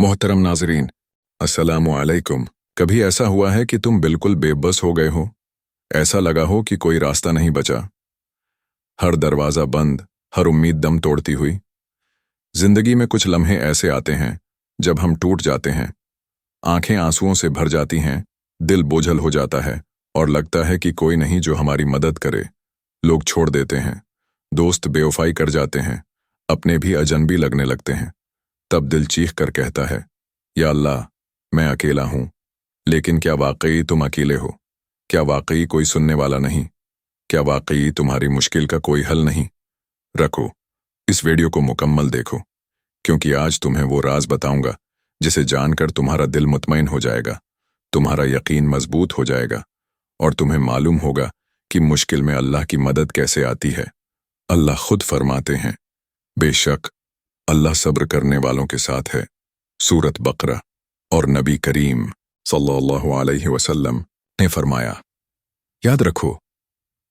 मोहतरम नाजरीन, अस्सलामु अलैकुम। कभी ऐसा हुआ है कि तुम बिल्कुल बेबस हो गए हो? ऐसा लगा हो कि कोई रास्ता नहीं बचा, हर दरवाज़ा बंद, हर उम्मीद दम तोड़ती हुई। जिंदगी में कुछ लम्हे ऐसे आते हैं जब हम टूट जाते हैं, आंखें आंसुओं से भर जाती हैं, दिल बोझल हो जाता है और लगता है कि कोई नहीं जो हमारी मदद करे। लोग छोड़ देते हैं, दोस्त बेवफाई कर जाते हैं, अपने भी अजनबी लगने लगते हैं। तब दिल चीख कर कहता है, या अल्लाह, मैं अकेला हूं। लेकिन क्या वाकई तुम अकेले हो? क्या वाकई कोई सुनने वाला नहीं? क्या वाकई तुम्हारी मुश्किल का कोई हल नहीं? रखो, इस वीडियो को मुकम्मल देखो, क्योंकि आज तुम्हें वो राज बताऊंगा जिसे जानकर तुम्हारा दिल मुतमईन हो जाएगा, तुम्हारा यकीन मजबूत हो जाएगा और तुम्हें मालूम होगा कि मुश्किल में अल्लाह की मदद कैसे आती है। अल्लाह खुद फरमाते हैं, बेशक अल्लाह सब्र करने वालों के साथ है। सूरत बकरा। और नबी करीम सल्लल्लाहु अलैहि वसल्लम ने फरमाया, याद रखो,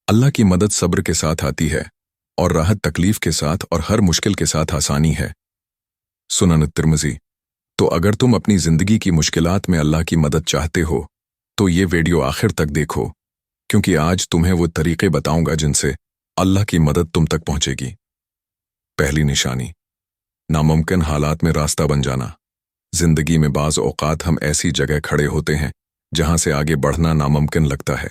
अल्लाह की मदद सब्र के साथ आती है और राहत तकलीफ के साथ और हर मुश्किल के साथ आसानी है। सुनन तिर्मिज़ी। तो अगर तुम अपनी जिंदगी की मुश्किलात में अल्लाह की मदद चाहते हो तो ये वीडियो आखिर तक देखो, क्योंकि आज तुम्हें वो तरीके बताऊंगा जिनसे अल्लाह की मदद तुम तक पहुंचेगी। पहली निशानी, नामुमकिन हालात में रास्ता बन जाना। जिंदगी में बाज़ औक़ात हम ऐसी जगह खड़े होते हैं जहां से आगे बढ़ना नामुमकिन लगता है।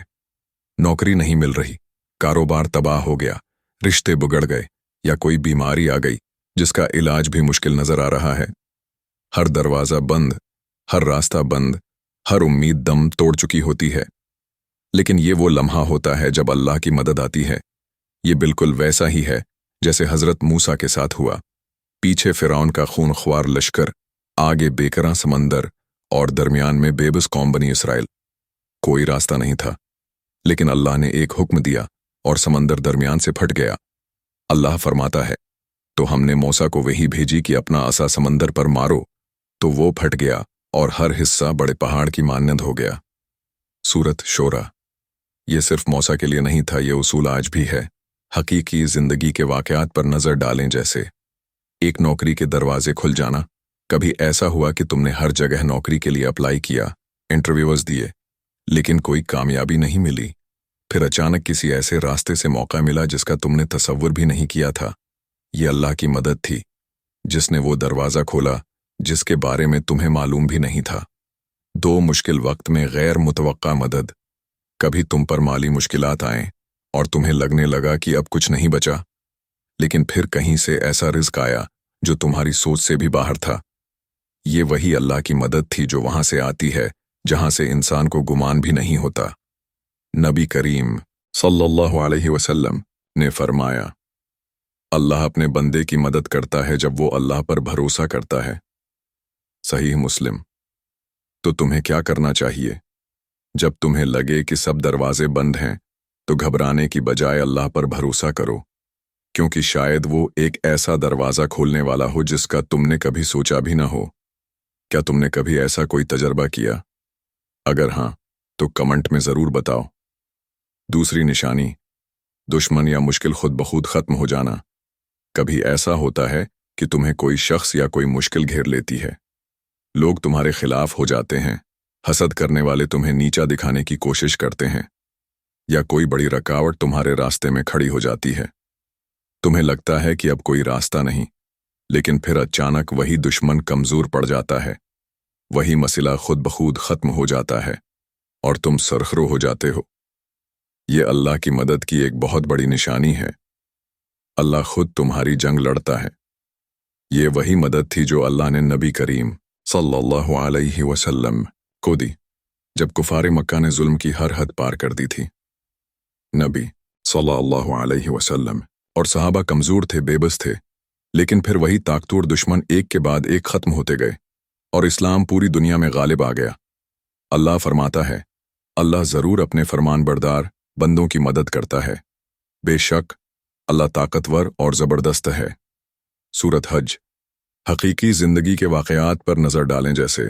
नौकरी नहीं मिल रही, कारोबार तबाह हो गया, रिश्ते बिगड़ गए या कोई बीमारी आ गई जिसका इलाज भी मुश्किल नजर आ रहा है। हर दरवाज़ा बंद, हर रास्ता बंद, हर उम्मीद दम तोड़ चुकी होती है। लेकिन ये वो लम्हा होता है जब अल्लाह की मदद आती है। ये बिल्कुल वैसा ही है जैसे हज़रत मूसा के साथ हुआ। पीछे फ़िरौन का खूनख्वार लश्कर, आगे बेकरां समंदर और दरमियान में बेबस कौम बनी इसराइल। कोई रास्ता नहीं था, लेकिन अल्लाह ने एक हुक्म दिया और समंदर दरमियान से फट गया। अल्लाह फरमाता है, तो हमने मूसा को वही भेजी कि अपना असा समंदर पर मारो, तो वो फट गया और हर हिस्सा बड़े पहाड़ की मानंद हो गया। सूरत शोरा। ये सिर्फ मूसा के लिए नहीं था, ये उसूल आज भी है। हकीकी जिंदगी के वाक़यात पर नज़र डालें। जैसे एक नौकरी के दरवाजे खुल जाना। कभी ऐसा हुआ कि तुमने हर जगह नौकरी के लिए अप्लाई किया, इंटरव्यूज़ दिए, लेकिन कोई कामयाबी नहीं मिली। फिर अचानक किसी ऐसे रास्ते से मौका मिला जिसका तुमने तसव्वुर भी नहीं किया था। ये अल्लाह की मदद थी, जिसने वो दरवाज़ा खोला जिसके बारे में तुम्हें मालूम भी नहीं था। दो मुश्किल वक्त में गैर मुतवक्का मदद। कभी तुम पर माली मुश्किलात आए और तुम्हें लगने लगा कि अब कुछ नहीं बचा, लेकिन फिर कहीं से ऐसा रिज़्क आया जो तुम्हारी सोच से भी बाहर था। ये वही अल्लाह की मदद थी जो वहां से आती है जहां से इंसान को गुमान भी नहीं होता। नबी करीम सल्लल्लाहु अलैहि वसल्लम ने फरमाया, अल्लाह अपने बंदे की मदद करता है जब वो अल्लाह पर भरोसा करता है। सहीह मुस्लिम। तो तुम्हें क्या करना चाहिए? जब तुम्हें लगे कि सब दरवाजे बंद हैं तो घबराने की बजाय अल्लाह पर भरोसा करो, क्योंकि शायद वो एक ऐसा दरवाज़ा खोलने वाला हो जिसका तुमने कभी सोचा भी ना हो। क्या तुमने कभी ऐसा कोई तजर्बा किया? अगर हाँ, तो कमेंट में ज़रूर बताओ। दूसरी निशानी, दुश्मन या मुश्किल खुद ब खुद ख़त्म हो जाना। कभी ऐसा होता है कि तुम्हें कोई शख्स या कोई मुश्किल घेर लेती है। लोग तुम्हारे खिलाफ हो जाते हैं, हसद करने वाले तुम्हें नीचा दिखाने की कोशिश करते हैं, या कोई बड़ी रुकावट तुम्हारे रास्ते में खड़ी हो जाती है। तुम्हें लगता है कि अब कोई रास्ता नहीं, लेकिन फिर अचानक वही दुश्मन कमज़ोर पड़ जाता है, वही मसला खुद ब खुद ख़त्म हो जाता है और तुम सरखरो हो जाते हो। ये अल्लाह की मदद की एक बहुत बड़ी निशानी है। अल्लाह खुद तुम्हारी जंग लड़ता है। ये वही मदद थी जो अल्लाह ने नबी करीम सल्लल्लाहु अलैहि वसल्लम को दी जब कुफार मक्का ने जुल्म की हर हद पार कर दी थी। नबी सल्लल्लाहु अलैहि वसल्लम और सहाबा कमज़ोर थे, बेबस थे, लेकिन फिर वही ताकतवर दुश्मन एक के बाद एक ख़त्म होते गए और इस्लाम पूरी दुनिया में गालिब आ गया। अल्लाह फरमाता है, अल्लाह ज़रूर अपने फरमान बरदार बंदों की मदद करता है। बेशक अल्लाह ताकतवर और ज़बरदस्त है। सूरत हज। हकीकी ज़िंदगी के वाक़यात पर नज़र डालें। जैसे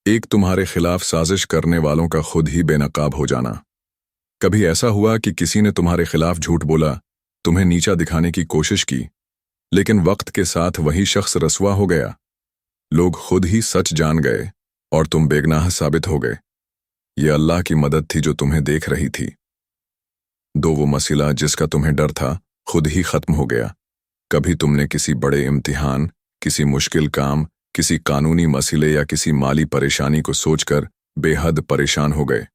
एक तुम्हारे खिलाफ साजिश करने वालों का खुद ही बेनकाब हो जाना। कभी ऐसा हुआ कि किसी ने तुम्हारे खिलाफ झूठ बोला, तुम्हें नीचा दिखाने की कोशिश की, लेकिन वक्त के साथ वही शख्स रसवा हो गया। लोग खुद ही सच जान गए और तुम बेगनाह साबित हो गए। ये अल्लाह की मदद थी जो तुम्हें देख रही थी। वो मसला जिसका तुम्हें डर था खुद ही खत्म हो गया। कभी तुमने किसी बड़े इम्तिहान, किसी मुश्किल काम, किसी कानूनी मसले या किसी माली परेशानी को सोचकर बेहद परेशान हो गए,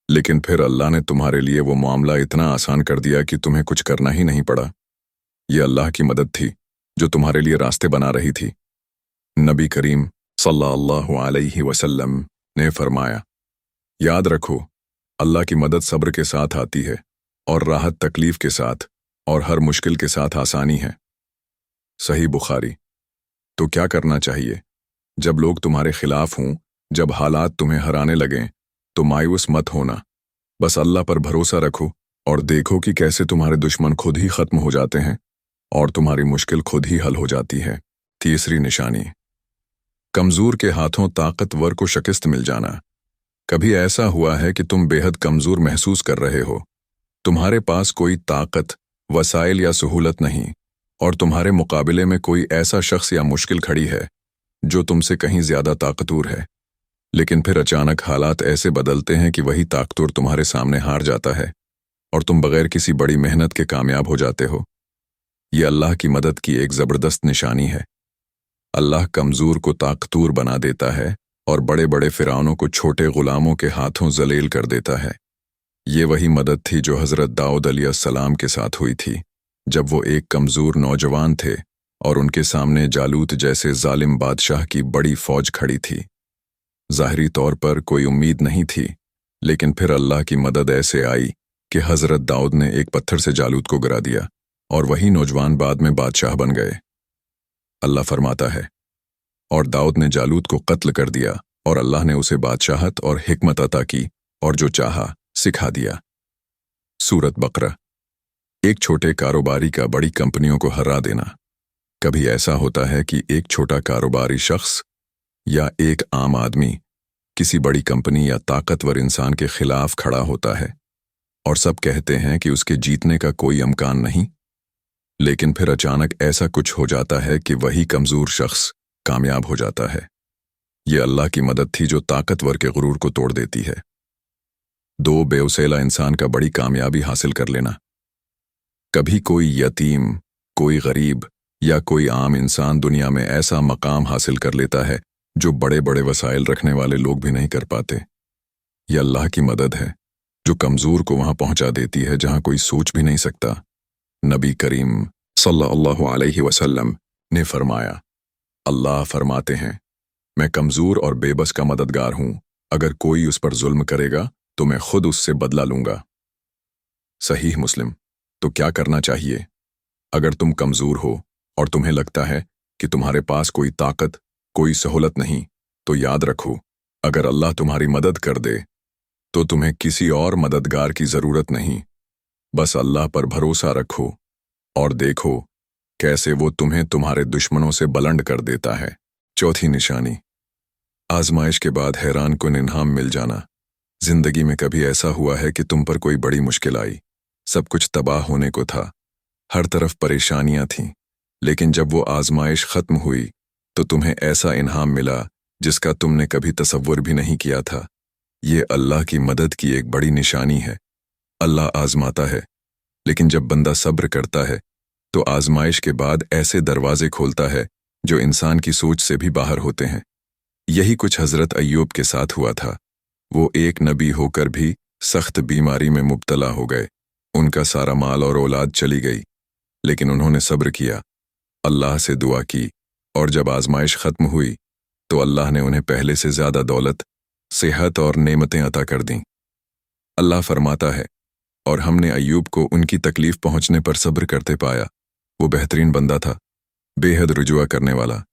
लेकिन फिर अल्लाह ने तुम्हारे लिए वो मामला इतना आसान कर दिया कि तुम्हें कुछ करना ही नहीं पड़ा। ये अल्लाह की मदद थी जो तुम्हारे लिए रास्ते बना रही थी। नबी करीम सल्लल्लाहु अलैहि वसल्लम ने फरमाया, याद रखो, अल्लाह की मदद सब्र के साथ आती है और राहत तकलीफ के साथ और हर मुश्किल के साथ आसानी है। सही बुखारी। तो क्या करना चाहिए? जब लोग तुम्हारे खिलाफ हों, जब हालात तुम्हें हराने लगें, तो मायूस मत होना। बस अल्लाह पर भरोसा रखो और देखो कि कैसे तुम्हारे दुश्मन खुद ही खत्म हो जाते हैं और तुम्हारी मुश्किल खुद ही हल हो जाती है। तीसरी निशानी, कमजोर के हाथों ताकतवर को शिकस्त मिल जाना। कभी ऐसा हुआ है कि तुम बेहद कमजोर महसूस कर रहे हो, तुम्हारे पास कोई ताकत, वसाइल या सहूलत नहीं, और तुम्हारे मुकाबले में कोई ऐसा शख्स या मुश्किल खड़ी है जो तुमसे कहीं ज्यादा ताकतवर है, लेकिन फिर अचानक हालात ऐसे बदलते हैं कि वही ताकतवर तुम्हारे सामने हार जाता है और तुम बगैर किसी बड़ी मेहनत के कामयाब हो जाते हो। ये अल्लाह की मदद की एक जबरदस्त निशानी है। अल्लाह कमजोर को ताकतवर बना देता है और बड़े बड़े फिरौनों को छोटे गुलामों के हाथों जलील कर देता है। ये वही मदद थी जो हजरत दाऊद अलैहिस्सलाम के साथ हुई थी, जब वो एक कमजोर नौजवान थे और उनके सामने जालूत जैसे जालिम बादशाह की बड़ी फौज खड़ी थी। ज़ाहिरी तौर पर कोई उम्मीद नहीं थी, लेकिन फिर अल्लाह की मदद ऐसे आई कि हजरत दाऊद ने एक पत्थर से जालूत को गिरा दिया और वही नौजवान बाद में बादशाह बन गए। अल्लाह फरमाता है, और दाऊद ने जालूत को कत्ल कर दिया और अल्लाह ने उसे बादशाहत और हिकमत अता की और जो चाहा सिखा दिया। सूरत बकरा। एक छोटे कारोबारी का बड़ी कंपनियों को हरा देना। कभी ऐसा होता है कि एक छोटा कारोबारी शख्स या एक आम आदमी किसी बड़ी कंपनी या ताकतवर इंसान के खिलाफ खड़ा होता है और सब कहते हैं कि उसके जीतने का कोई इम्कान नहीं, लेकिन फिर अचानक ऐसा कुछ हो जाता है कि वही कमजोर शख्स कामयाब हो जाता है। ये अल्लाह की मदद थी जो ताकतवर के गुरूर को तोड़ देती है। बेउसेला इंसान का बड़ी कामयाबी हासिल कर लेना। कभी कोई यतीम, कोई गरीब या कोई आम इंसान दुनिया में ऐसा मकाम हासिल कर लेता है जो बड़े बड़े वसाइल रखने वाले लोग भी नहीं कर पाते। यह अल्लाह की मदद है जो कमजोर को वहां पहुंचा देती है जहां कोई सोच भी नहीं सकता। नबी करीम सल्लल्लाहु अलैहि वसल्लम ने फरमाया, अल्लाह फरमाते हैं, मैं कमजोर और बेबस का मददगार हूं। अगर कोई उस पर जुल्म करेगा तो मैं खुद उससे बदला लूंगा। सहीह मुस्लिम। तो क्या करना चाहिए? अगर तुम कमजोर हो और तुम्हें लगता है कि तुम्हारे पास कोई ताकत, कोई सहूलत नहीं, तो याद रखो, अगर अल्लाह तुम्हारी मदद कर दे तो तुम्हें किसी और मददगार की जरूरत नहीं। बस अल्लाह पर भरोसा रखो और देखो कैसे वो तुम्हें तुम्हारे दुश्मनों से बुलंद कर देता है। चौथी निशानी, आजमाइश के बाद हैरान कुन इनाम मिल जाना। जिंदगी में कभी ऐसा हुआ है कि तुम पर कोई बड़ी मुश्किल आई, सब कुछ तबाह होने को था, हर तरफ परेशानियां थीं, लेकिन जब वो आजमाइश खत्म हुई तो तुम्हें ऐसा इनाम मिला जिसका तुमने कभी तसव्वुर भी नहीं किया था। ये अल्लाह की मदद की एक बड़ी निशानी है। अल्लाह आजमाता है, लेकिन जब बंदा सब्र करता है तो आजमाइश के बाद ऐसे दरवाजे खोलता है जो इंसान की सोच से भी बाहर होते हैं। यही कुछ हजरत अय्यूब के साथ हुआ था। वो एक नबी होकर भी सख्त बीमारी में मुब्तला हो गए। उनका सारा माल और औलाद चली गई, लेकिन उन्होंने सब्र किया, अल्लाह से दुआ की, और जब आजमाइश खत्म हुई तो अल्लाह ने उन्हें पहले से ज्यादा दौलत, सेहत और नेमतें अता कर दीं। अल्लाह फरमाता है, और हमने अय्यूब को उनकी तकलीफ पहुंचने पर सब्र करते पाया। वो बेहतरीन बंदा था, बेहद रुजुआ करने वाला।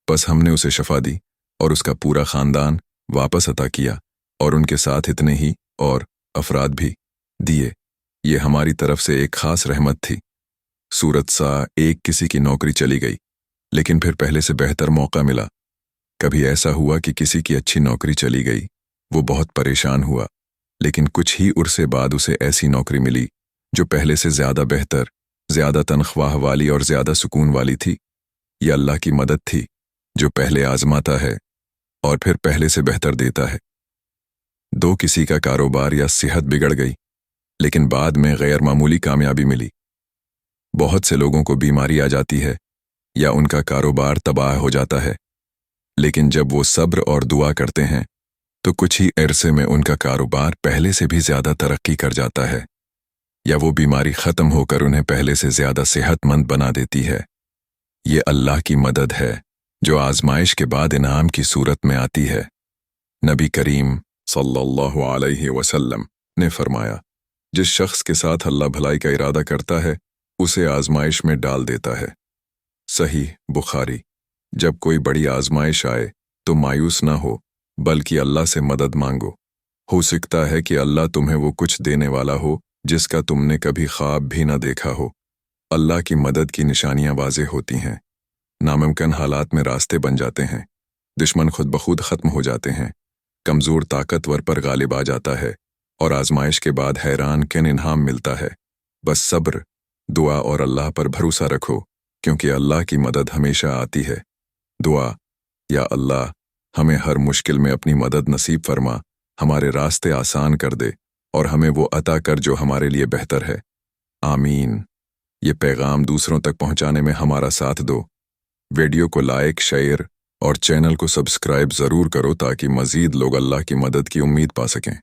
बस हमने उसे शफा दी और उसका पूरा खानदान वापस अता किया, और उनके साथ इतने ही और अफराद भी दिए। ये हमारी तरफ से एक खास रहमत थी। सूरत सा। एक किसी की नौकरी चली गई, लेकिन फिर पहले से बेहतर मौका मिला। कभी ऐसा हुआ कि किसी की अच्छी नौकरी चली गई, वो बहुत परेशान हुआ, लेकिन कुछ ही उर्से बाद उसे ऐसी नौकरी मिली जो पहले से ज्यादा बेहतर, ज्यादा तनख्वाह वाली और ज्यादा सुकून वाली थी। यह अल्लाह की मदद थी जो पहले आजमाता है और फिर पहले से बेहतर देता है। दो किसी का कारोबार या सेहत बिगड़ गई, लेकिन बाद में गैर मामूली कामयाबी मिली। बहुत से लोगों को बीमारी आ जाती है या उनका कारोबार तबाह हो जाता है, लेकिन जब वो सब्र और दुआ करते हैं तो कुछ ही अरसे में उनका कारोबार पहले से भी ज्यादा तरक्की कर जाता है, या वो बीमारी खत्म होकर उन्हें पहले से ज्यादा सेहतमंद बना देती है। ये अल्लाह की मदद है जो आजमाइश के बाद इनाम की सूरत में आती है। नबी करीम सल्लल्लाहु अलैहि वसल्लम ने फरमाया, जिस शख्स के साथ अल्लाह भलाई का इरादा करता है उसे आजमाइश में डाल देता है। सही बुखारी। जब कोई बड़ी आजमाइश आए तो मायूस ना हो, बल्कि अल्लाह से मदद मांगो। हो सकता है कि अल्लाह तुम्हें वो कुछ देने वाला हो जिसका तुमने कभी ख्वाब भी ना देखा हो। अल्लाह की मदद की निशानियां वाज़ेह होती हैं। नामुमकिन हालात में रास्ते बन जाते हैं, दुश्मन खुद बखुद ख़त्म हो जाते हैं, कमज़ोर ताकतवर पर गालिब आ जाता है और आजमाइश के बाद हैरान किन इनाम मिलता है। बस सब्र, दुआ और अल्लाह पर भरोसा रखो, क्योंकि अल्लाह की मदद हमेशा आती है। दुआ, या अल्लाह हमें हर मुश्किल में अपनी मदद नसीब फरमा, हमारे रास्ते आसान कर दे और हमें वो अता कर जो हमारे लिए बेहतर है। आमीन। ये पैगाम दूसरों तक पहुंचाने में हमारा साथ दो। वीडियो को लाइक, शेयर और चैनल को सब्सक्राइब ज़रूर करो ताकि मज़ीद लोग अल्लाह की मदद की उम्मीद पा सकें।